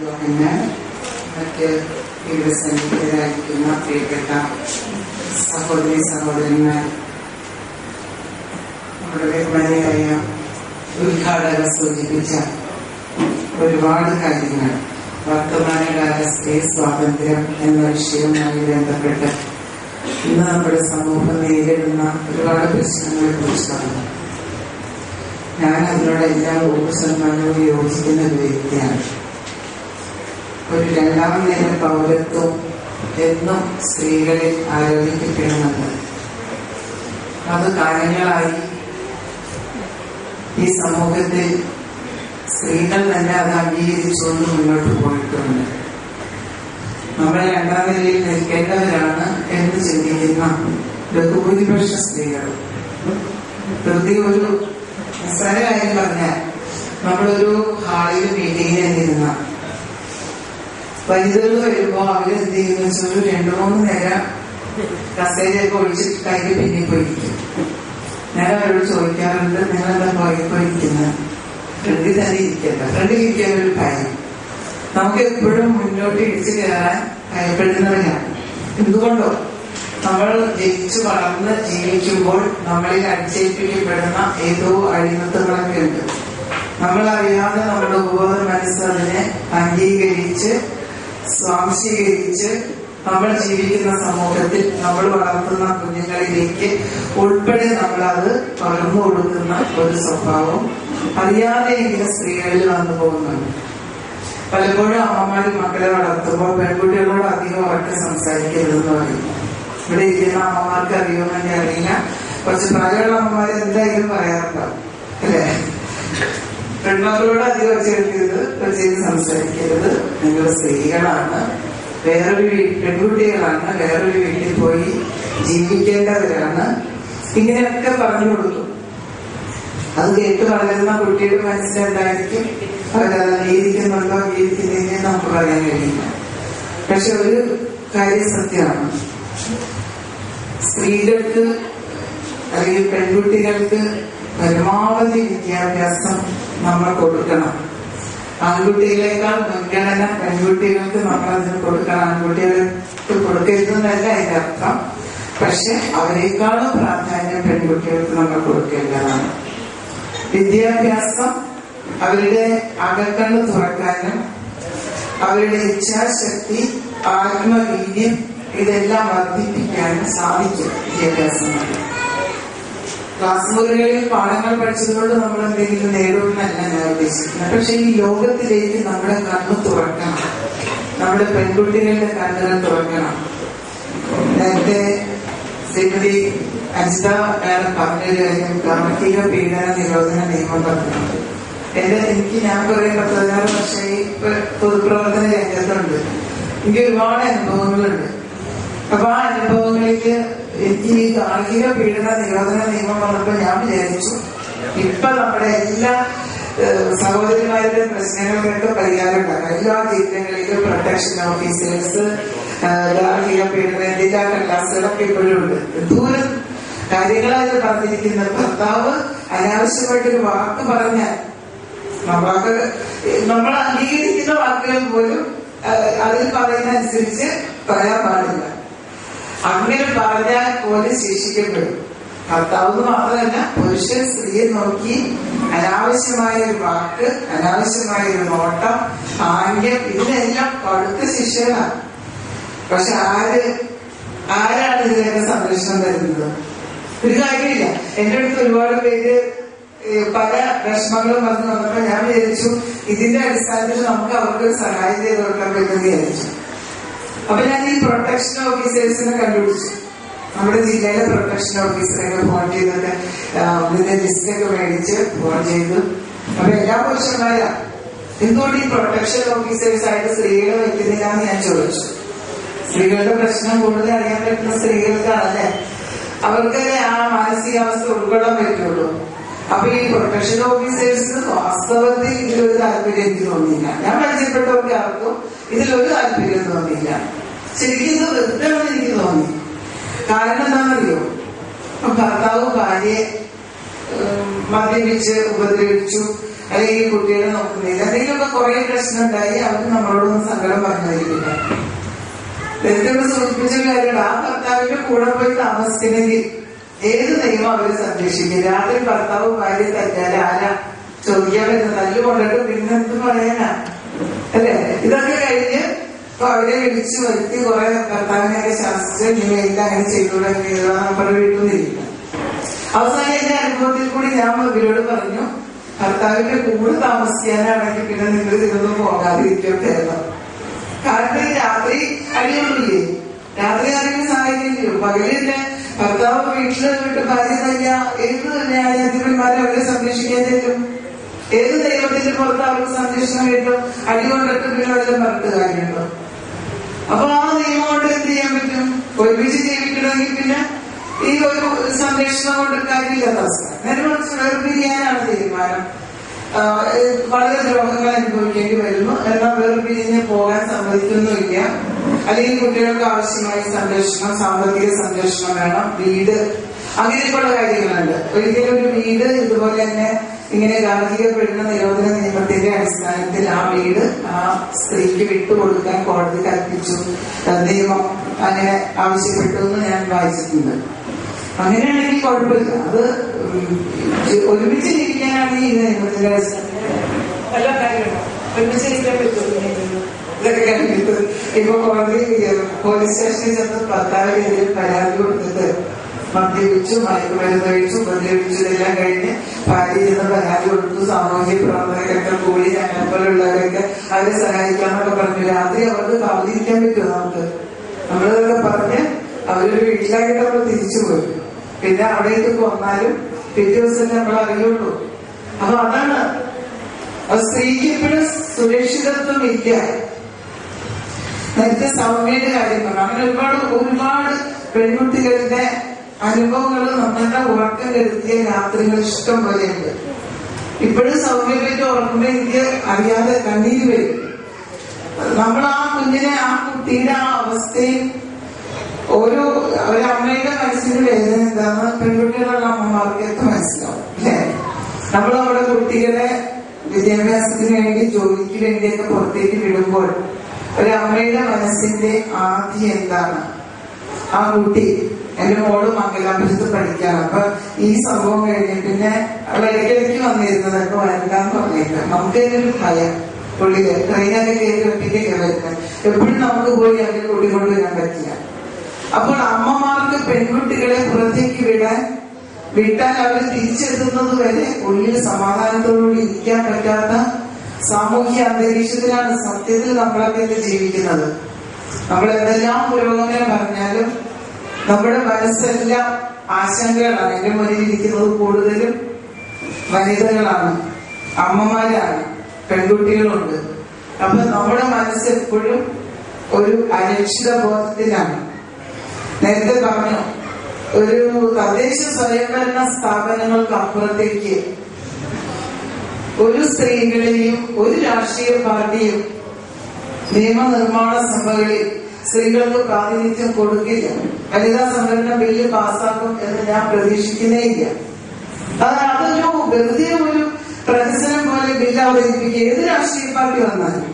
യോഹന്നാൻ, മറ്റ് ഇവിടെ സന്നിഹിതരായിരിക്കുന്ന പ്രിയപ്പെട്ട സഹോദരി സഹോദരന്മാർ, നമ്മുടെ ബഹുമാനിയായ ഉദ്ഘാടക സൂചിപ്പിച്ച ഒരുപാട് കാര്യങ്ങൾ വർത്തമാനകാല സ്ത്രീ സ്വാതന്ത്ര്യം എന്ന വിഷയവുമായി ബന്ധപ്പെട്ട് ഇന്ന് നമ്മുടെ സമൂഹം നേരിടുന്ന ഒരുപാട് പ്രശ്നങ്ങളെ കുറിച്ചാണ്. ഞാൻ അതിനോടെല്ലാം 100% യോജിക്കുന്ന ഒരു വ്യക്തിയാണ്. ഒരു രണ്ടാം നില പൗരത്വം എന്നും സ്ത്രീകളിൽ ആരോപിക്കപ്പെടുന്നുണ്ട്. അത് കാലങ്ങളായി ഈ സമൂഹത്തിൽ സ്ത്രീകൾ തന്നെ അത് അംഗീകരിച്ചുകൊണ്ട് മുന്നോട്ട് പോയിട്ടുണ്ട്. നമ്മൾ രണ്ടാം നിലയിൽ നിൽക്കേണ്ടവരാണ് എന്ന് ചിന്തിക്കുന്ന ബഹുഭൂരിപക്ഷ സ്ത്രീകൾ. പ്രതി ഒരു നിസ്സാര കാര്യം പറഞ്ഞാൽ, നമ്മളൊരു ഹാളിൽ മീറ്റിങ്ങിന് ഇരുന്ന വനിതകൾ വരുമ്പോ അവരെന്ത് ചെയ്യുന്ന വെച്ചാൽ ഒരു 2-3 നേരം കസേരയൊക്കെ ഒഴിച്ചിട്ട് കൈക്ക് പിന്നിൽ പോയിരിക്കും. ഞാൻ അവരോട് ചോദിക്കാറുണ്ട്, നിങ്ങളെന്താ പോയിരിക്കുന്നത്? ഫ്രണ്ടിൽ തന്നെ ഇരിക്കണ്ട. ഫ്രണ്ടിൽ ഇരിക്കാൻ ഒരു ഭയം. നമുക്ക് എപ്പോഴും മുന്നോട്ട് ഇടിച്ചു കയറാൻ ഭയപ്പെടുന്നവരാണ്. എന്തുകൊണ്ടോ നമ്മൾ ജനിച്ചു വളർന്ന് ജീവിക്കുമ്പോൾ നമ്മളിൽ അടിച്ചേൽപ്പിക്കപ്പെടുന്ന ഏതോ അടിമത്തങ്ങളൊക്കെ ഉണ്ട്. നമ്മളറിയാതെ നമ്മുടെ ഉപബോധ മനസ്സ് അതിനെ അംഗീകരിച്ച് സ്വാംശീകരിച്ച് നമ്മൾ ജീവിക്കുന്ന സമൂഹത്തിൽ നമ്മൾ വളർത്തുന്ന കുഞ്ഞുങ്ങളിലേക്ക് ഉൾപ്പെടെ നമ്മളത് പകർന്നു കൊടുക്കുന്ന ഒരു സ്വഭാവം അറിയാതെയെങ്കിലും സ്ത്രീകളിൽ വന്നു പോകുന്നുണ്ട്. പലപ്പോഴും അമ്മമാര് മക്കളെ വളർത്തുമ്പോൾ പെൺകുട്ടികളോട് അധികം ഉറക്കെ സംസാരിക്കരുതെന്ന് പറയും. ഇവിടെ ഇരിക്കുന്ന അമ്മമാർക്ക് അറിയുമെന്നെ അറിയില്ല, കുറച്ച് പ്രായമുള്ള അമ്മമാര് എന്തായാലും പറയാറുണ്ടാവും അല്ലെ? പെൺമക്കളോട് അധികം ഒച്ചയെടുക്കരുത്, സംസാരിക്കരുത്, നിങ്ങൾ സ്ത്രീകളാണ്, പെൺകുട്ടികളാണ്, വേറൊരു വീട്ടിൽ പോയി ജീവിക്കേണ്ടവരാണ്, ഇങ്ങനെയൊക്കെ പറഞ്ഞു കൊടുക്കും. അത് കേട്ട് വളരുന്ന കുട്ടിയുടെ മനസ്സിലെന്തായിരിക്കും? അവരത് അംഗീകരിക്കുന്നുണ്ടോ അംഗീകരിക്കുന്നില്ലെന്ന് നമുക്ക് പറയാൻ കഴിയില്ല. പക്ഷെ ഒരു കാര്യം സത്യമാണ്, സ്ത്രീകൾക്ക് അല്ലെങ്കിൽ പെൺകുട്ടികൾക്ക് പരമാവധി വിദ്യാഭ്യാസം നമ്മൾ കൊടുക്കണം. ആൺകുട്ടികളെക്കാൾ മുൻഗണന പെൺകുട്ടികൾക്ക് നമ്മൾ അതിന് കൊടുക്കണം. ആൺകുട്ടികൾക്ക് കൊടുക്കരുതെന്നല്ല അതിന്റെ അർത്ഥം. പക്ഷെ അവരെക്കാളും പ്രാധാന്യം പെൺകുട്ടികൾക്ക് നമ്മൾ കൊടുക്കേണ്ടതാണ്. വിദ്യാഭ്യാസം അവരുടെ അകക്കണ്ണ് തുറക്കാനും അവരുടെ ഇച്ഛാശക്തി, ആത്മവീര്യം ഇതെല്ലാം വർദ്ധിപ്പിക്കാനും സാധിക്കും വിദ്യാഭ്യാസം. ക്ലാസ് മുറികളിൽ പാഠങ്ങൾ പഠിച്ചതുകൊണ്ട് നമ്മൾ എന്തെങ്കിലും നേടുമെന്നല്ല ഞാൻ ഉദ്ദേശിക്കുന്നത്. പക്ഷെ ഈ ലോകത്തിലേക്ക് നമ്മുടെ കണ്ണ് തുറക്കണം, നമ്മുടെ പെൺകുട്ടികളുടെ കണ്ണുകൾ തുറക്കണം. നേരത്തെ ശ്രീമതി അജിത പറഞ്ഞൊരു കാര്യം, ഗാർഹിക പീഡന നിരോധന നിയമം പറഞ്ഞിട്ടുണ്ട്. ഞാൻ കുറെ 16 വർഷമായി പൊതുപ്രവർത്തന രംഗത്തുണ്ട്. എനിക്ക് ഒരുപാട് അനുഭവങ്ങളുണ്ട്. അപ്പൊ ആ അനുഭവങ്ങളില് എനിക്ക് ഈ ഗാർഹിക പീഡന നിരോധന നിയമം വന്നപ്പോ ഞാൻ വിചാരിച്ചു, ഇപ്പൊ നമ്മുടെ എല്ലാ സഹോദരിമാരുടെ പ്രശ്നങ്ങൾക്കൊക്കെ പരിഹാരം ഉണ്ടാക്കാം. എല്ലാ ജില്ലകളിലും പ്രൊട്ടക്ഷൻ ഓഫീസേഴ്സ്, ഗാർഹിക പീഡനത്തിന്റെ എല്ലാ കടലാസുകളൊക്കെ ഇപ്പോഴും ഉണ്ട്. ദൂരം കാര്യങ്ങളായി പറഞ്ഞിരിക്കുന്ന ഭർത്താവ് അനാവശ്യമായിട്ടൊരു വാക്ക് പറഞ്ഞാൽ, നമ്മൾ അംഗീകരിക്കുന്ന വാക്കുകൾ പോലും അതിൽ പറയുന്ന അനുസരിച്ച് പറയാൻ പാടില്ല. അങ്ങനെ പറഞ്ഞാൽ പോലും ശിക്ഷിക്കപ്പെടും. ഭർത്താവ് മാത്രമല്ല, പുരുഷൻ സ്ത്രീയെ നോക്കി അനാവശ്യമായ ഒരു വാക്ക്, അനാവശ്യമായ ഒരു നോട്ടം, ആംഗ്യം, ഇതിനെല്ലാം കടുത്ത ശിക്ഷകളാണ്. പക്ഷെ ആരാണ് ഇതിനൊക്കെ സംരക്ഷണം തരുന്നത്? ഒരു കാര്യമില്ല. എന്റെ അടുത്ത് ഒരുപാട് പേര് പല വിഷമങ്ങളും പറഞ്ഞു വന്നപ്പോ ഞാൻ വിചാരിച്ചു, ഇതിന്റെ അടിസ്ഥാനത്തിൽ നമുക്ക് അവർക്ക് സഹായം ചെയ്ത് കൊടുക്കാൻ പറ്റുമെന്ന് വിചാരിച്ചു. അപ്പൊ ഞാൻ ഈ പ്രൊട്ടക്ഷൻ ഓഫീസേഴ്സിനെ കണ്ടുപിടിച്ചു. നമ്മുടെ ജില്ലയിലെ പ്രൊട്ടക്ഷൻ ഓഫീസറൊക്കെ ഫോൺ ചെയ്തൊക്കെ ഇതിന്റെ ലിസ്റ്റൊക്കെ മേടിച്ച് ഫോൺ ചെയ്തു. അപ്പൊ എല്ലാ പുരുഷന്മാരാ, എന്തുകൊണ്ട് ഈ പ്രൊട്ടക്ഷൻ ഓഫീസേഴ്സായിട്ട് സ്ത്രീകളെ വെക്കുന്നില്ല എന്ന് ഞാൻ ചോദിച്ചു. സ്ത്രീകളുടെ പ്രശ്നം കൂടുതൽ അറിയാൻ പറ്റുന്ന സ്ത്രീകൾക്കാണല്ലേ, അവർക്ക് ആ മാനസികാവസ്ഥ ഉൾക്കൊള്ളാൻ പറ്റുള്ളൂ. അപ്പൊ ഈ പ്രൊട്ടക്ഷൻ ഓഫീസേഴ്സ് വാസ്തവത്തിൽ ഇതിലൊരു താല്പര്യം എനിക്ക് തോന്നിയില്ല. ഞാൻ പരിചയപ്പെട്ടവർക്ക് ആർക്കും ഇതിലൊരു താല്പര്യം തോന്നിയില്ല. ശരിക്കും ഇത് വെറുതെ എനിക്ക് തോന്നി. കാരണം എന്താണെന്നറിയോ, ഭർത്താവ് ഭാര്യയെ മദ്യപിച്ച് ഉപദ്രവിച്ചു, അല്ലെങ്കിൽ കുട്ടികളെ നോക്കുന്നില്ല, എന്തെങ്കിലുമൊക്കെ കുറെ പ്രശ്നം ഉണ്ടായി, അവർക്ക് നമ്മളോടൊന്നും സങ്കടം പറഞ്ഞിരിക്കില്ല. നേരത്തെ സൂചിപ്പിച്ച കാര്യമാണ്, ആ ഭർത്താവിന്റെ കൂടെ പോയി താമസിക്കണമെങ്കിൽ ഏത് നിയമം അവര് സംരക്ഷിക്കും? രാത്രി ഭർത്താവ് ഭാര്യ തല്ലാല് ആരാ ചോദിക്കാൻ പറ്റുന്ന? തല്ല് കൊണ്ടിട്ട് പിന്നെ എന്ത് പറയാനാ അല്ലെ? ഇതൊക്കെ കഴിഞ്ഞ് ഇപ്പൊ അവരെ വിളിച്ചു വരുത്തി കുറെ ഭർത്താവിനെയൊക്കെ ശാസിച്ച് നീ എല്ലാം അങ്ങനെ ചെയ്തൂടെ നമ്മുടെ വീട്ടിൽ നിന്നിരിക്കണം. അവസാനം എന്റെ അനുഭവത്തിൽ കൂടി ഞാൻ ഇവരോട് പറഞ്ഞു, ഭർത്താവിന്റെ കൂടെ താമസിക്കാനാണെങ്കിൽ പിന്നെ നിങ്ങൾ ഇതൊന്നും പോകാതിരിക്കട്ടെ. കാരണം രാത്രി അടിയൊന്നുമില്ലേ? രാത്രി ആരെങ്കിലും സഹായിക്കില്ലയോ? പകലില്ലേ ഭർത്താവ് വീട്ടില് വിട്ട് ഭാര്യ തയ്യ ഏത് ന്യായാധിപന്മാരെ അവരെ സംരക്ഷിക്കാൻ ചെല്ലും? ഏത് ദൈവത്തിന്റെ പുറത്ത് അവർക്ക് സംരക്ഷണം കിട്ടും? അടികൊണ്ടിട്ട് പിന്നെ വല്ലതും പറഞ്ഞിട്ട് കാര്യമുണ്ടോ? അപ്പൊ ആ നിയമം കൊണ്ട് എന്ത് ചെയ്യാൻ പറ്റും? ഒരുമിച്ച് ജീവിക്കണമെങ്കിൽ പിന്നെ ഈ ഒരു സംരക്ഷണം കൊണ്ട് കാര്യമില്ലാത്ത അവസ്ഥ. നേരെ മറിച്ച് വേർപിരിയാനാണ് തീരുമാനം. വളരെ ദ്രോഹങ്ങൾ അനുഭവിക്കേണ്ടി വരുന്നു, എന്നാൽ വേർപിരിഞ്ഞ് പോകാൻ സമ്മതിക്കുന്നുമില്ല. അല്ലെങ്കിൽ കുട്ടികൾക്ക് ആവശ്യമായ സംരക്ഷണം, സാമ്പത്തിക സംരക്ഷണം വേണം, വീട്, അങ്ങനെയൊക്കെയുള്ള കാര്യങ്ങളുണ്ട്. ഒരിക്കലും ഒരു വീട് ഇതുപോലെ തന്നെ ഇങ്ങനെ ഗാർഹികപ്പെടുന്ന നിരോധന നിയമത്തിന്റെ അടിസ്ഥാനത്തിൽ ആ വീട് ആ സ്ത്രീക്ക് വിട്ടുകൊടുക്കാൻ കോടതി കൽപ്പിച്ചു, നിയമം അങ്ങനെ ആവശ്യപ്പെട്ടു എന്ന് ഞാൻ വായിച്ചിട്ടുണ്ട്. അങ്ങനെയാണെങ്കിൽ കുഴപ്പമില്ല. അത് ഒരുമിച്ച് ജീവിക്കാനാണെങ്കിൽ ഈ നിയമത്തിന്റെ അടിസ്ഥാനത്തിൽ എല്ലാ കാര്യങ്ങളും ഒരുമിച്ച് ജീവിക്കാൻ പറ്റും. ഇതൊക്കെ കഴിഞ്ഞിട്ട് ഇപ്പൊ കോടതി പോലീസ് സ്റ്റേഷനിൽ ചെന്ന് ഭർത്താവിനെതിരെ പരാതി കൊടുത്തിട്ട് മദ്യപിച്ചു, മയക്കുമരുന്ന് കഴിച്ചു, ഉപദ്രവിച്ചു, ഇതെല്ലാം കഴിഞ്ഞ് ഭാര്യ ചെന്ന് പരാതി കൊടുത്തു. സാമൂഹ്യ പ്രവർത്തകരൊക്കെ കൂടി ഞങ്ങളെ പോലുള്ളവരൊക്കെ അവരെ സഹായിക്കാന്നൊക്കെ പറഞ്ഞു. രാത്രി അവർക്ക് കാവലിരിക്കാൻ പറ്റുമോ? നമ്മളിതൊക്കെ പറഞ്ഞ് അവരൊരു വീട്ടിലായിട്ട് നമ്മൾ തിരിച്ചു പോയി. പിന്നെ അവിടേക്ക് വന്നാലും പിറ്റേ ദിവസം നമ്മൾ അറിയുള്ളൂ. അപ്പൊ അതാണ് സ്ത്രീക്ക് ഇപ്പോഴും സുരക്ഷിതത്വം ഇല്ല. നേരത്തെ സൗമ്യയുടെ കാര്യം പറഞ്ഞു. അങ്ങനെ ഒരുപാട് പെൺകുട്ടികളുടെ അനുഭവങ്ങൾ നമ്മളുടെ ഉറക്കം കരുതിയ രാത്രികൾ ഇഷ്ടം പോലെയുണ്ട്. ഇപ്പോഴും സൗമ്യമായിട്ട് ഉറക്കുമ്പോൾ എനിക്ക് അറിയാതെ കണ്ണീര് വരും. നമ്മൾ ആ കുഞ്ഞിനെ, ആ കുട്ടിയുടെ ആ അവസ്ഥയും ഒരമ്മയുടെ മനസ്സിന്റെ വേദന എന്താന്ന് പെൺകുട്ടികളുള്ള അമ്മമാർക്കൊക്കെ മനസ്സിലാവും അല്ലെ? നമ്മൾ നമ്മുടെ കുട്ടികളെ വിദ്യാഭ്യാസത്തിന് വേണ്ടി, ജോലിക്ക് വേണ്ടിയൊക്കെ പുറത്തേക്ക് വിടുമ്പോൾ ഒരമ്മയുടെ മനസ്സിന്റെ ആദ്യം എന്താണ്? ആ കുട്ടി, എന്റെ മോള് മംഗലാപുരത്ത് പഠിക്കാണ്, അപ്പൊ ഈ സംഭവം കഴിഞ്ഞ് പിന്നെ അവൾ ഇടയ്ക്കിടയ്ക്ക് വന്നിരുന്നതൊക്കെ വരണ്ടാന്ന് പറഞ്ഞേക്കാം. നമുക്ക് അതിനൊരു ഭയം. പുള്ളിക്ക് ട്രെയിനൊക്കെ കയറി ഒറ്റയ്ക്കൊക്കെ വരുന്നത്, എപ്പോഴും നമുക്ക് പോയി അവരെ കൂട്ടിക്കൊണ്ടുവരാൻ പറ്റില്ല. അപ്പോൾ അമ്മമാർക്ക് പെൺകുട്ടികളെ പുറത്തേക്ക് വിട്ടാൽ അവർ തിരിച്ചെത്തുന്നത് വരെ ഉള്ളിൽ സമാധാനത്തോടുകൂടി ഇരിക്കാൻ പറ്റാത്ത സാമൂഹ്യ അന്തരീക്ഷത്തിലാണ് സത്യത്തിൽ നമ്മളൊക്കെ ജീവിക്കുന്നത്. നമ്മൾ എന്തെല്ലാം പുരോഗമനം പറഞ്ഞാലും നമ്മുടെ മനസ്സെല്ലാം ആശങ്കകളാണ്. എന്റെ മുന്നിൽ ഇരിക്കുന്നത് കൂടുതലും വനിതകളാണ്, അമ്മമാരാണ്, പെൺകുട്ടികളുണ്ട്. അപ്പൊ നമ്മുടെ മനസ്സ് എപ്പോഴും ഒരു അരക്ഷിത ബോധത്തിലാണ്. നേരത്തെ പറഞ്ഞു, ഒരു തദ്ദേശ സ്വയംഭരണ സ്ഥാപനങ്ങൾക്ക് അപ്പുറത്തേക്ക് ഒരു സ്ത്രീകളെയും ഒരു രാഷ്ട്രീയ പാർട്ടിയും നിയമനിർമ്മാണ സഭകളിൽ സ്ത്രീകൾക്ക് പ്രാതിനിധ്യം കൊടുക്കില്ല. വനിതാ സംവരണ ബില്ല് പാസ്സാക്കും എന്ന് ഞാൻ പ്രതീക്ഷിക്കുന്നേയില്ല. അതൊരു വെറുതെ ഒരു പ്രഹസനം പോലെ ബില്ല് അവതരിപ്പിക്കുക ഏത് രാഷ്ട്രീയ പാർട്ടി വന്നാലും.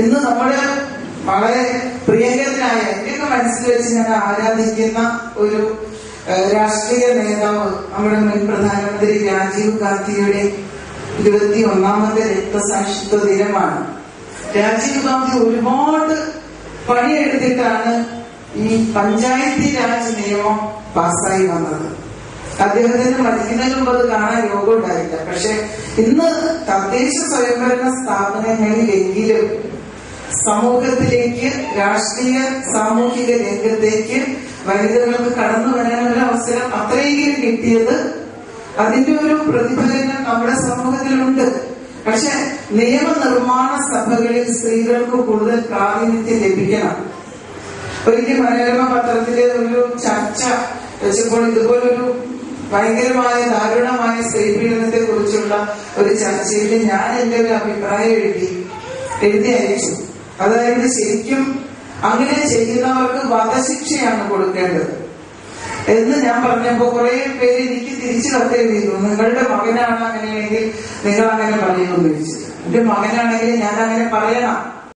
ഇന്ന് നമ്മുടെ വളരെ പ്രിയങ്കരനായ, എന്റെയൊക്കെ മനസ്സിൽ വെച്ച് ഞാൻ ആരാധിക്കുന്ന ഒരു രാഷ്ട്രീയ നേതാവ്, നമ്മുടെ മുൻ പ്രധാനമന്ത്രി രാജീവ് ഗാന്ധിയുടെ 21ാമത്തെ രക്തസാക്ഷിത്വ ദിനമാണ്. രാജീവ് ഗാന്ധി ഒരുപാട് പണിയെടുത്തിട്ടാണ് ഈ പഞ്ചായത്തി രാജ് നിയമം പാസ്സായി വന്നത്. അദ്ദേഹത്തിന് മരിക്കുന്നതിന് മുമ്പ് അത് കാണാൻ യോഗം ഉണ്ടായില്ല. പക്ഷെ ഇന്ന് തദ്ദേശ സ്വയംഭരണ സ്ഥാപനങ്ങളിലെങ്കിലും സമൂഹത്തിലേക്ക്, രാഷ്ട്രീയ സാമൂഹിക രംഗത്തേക്ക് വനിതകൾക്ക് കടന്നു വരാനൊരു അവസരം അത്രയെങ്കിലും കിട്ടിയത്, അതിന്റെ ഒരു പ്രതിഫലനം നമ്മുടെ സമൂഹത്തിലുണ്ട്. പക്ഷെ നിയമനിർമ്മാണ സഭകളിൽ സ്ത്രീകൾക്ക് കൂടുതൽ പ്രാതിനിധ്യം ലഭിക്കണം. ഒരിക്കൽ മനോരമ പത്രത്തിലെ ഒരു ചർച്ച വെച്ചപ്പോൾ ഇതുപോലൊരു ഭയങ്കരമായ ദാരുണമായ സ്ത്രീപീഡനത്തെ കുറിച്ചുള്ള ഒരു ചർച്ചയിൽ ഞാൻ എന്റെ ഒരു അഭിപ്രായം എഴുതി അയച്ചു. അതായത് ശരിക്കും അങ്ങനെ ചെയ്യുന്നവർക്ക് വധശിക്ഷയാണ് കൊടുക്കേണ്ടത്. എന്ന് ഞാൻ പറഞ്ഞപ്പോ കുറെ പേര് എനിക്ക് തിരിച്ചു കത്തെഴുതിയിരുന്നു. നിങ്ങളുടെ മകനാണ് അങ്ങനെയാണെങ്കിൽ നിങ്ങൾ അങ്ങനെ പറയുമെന്ന് ചോദിച്ചത്. എന്റെ മകനാണെങ്കിൽ ഞാൻ അങ്ങനെ പറയണം.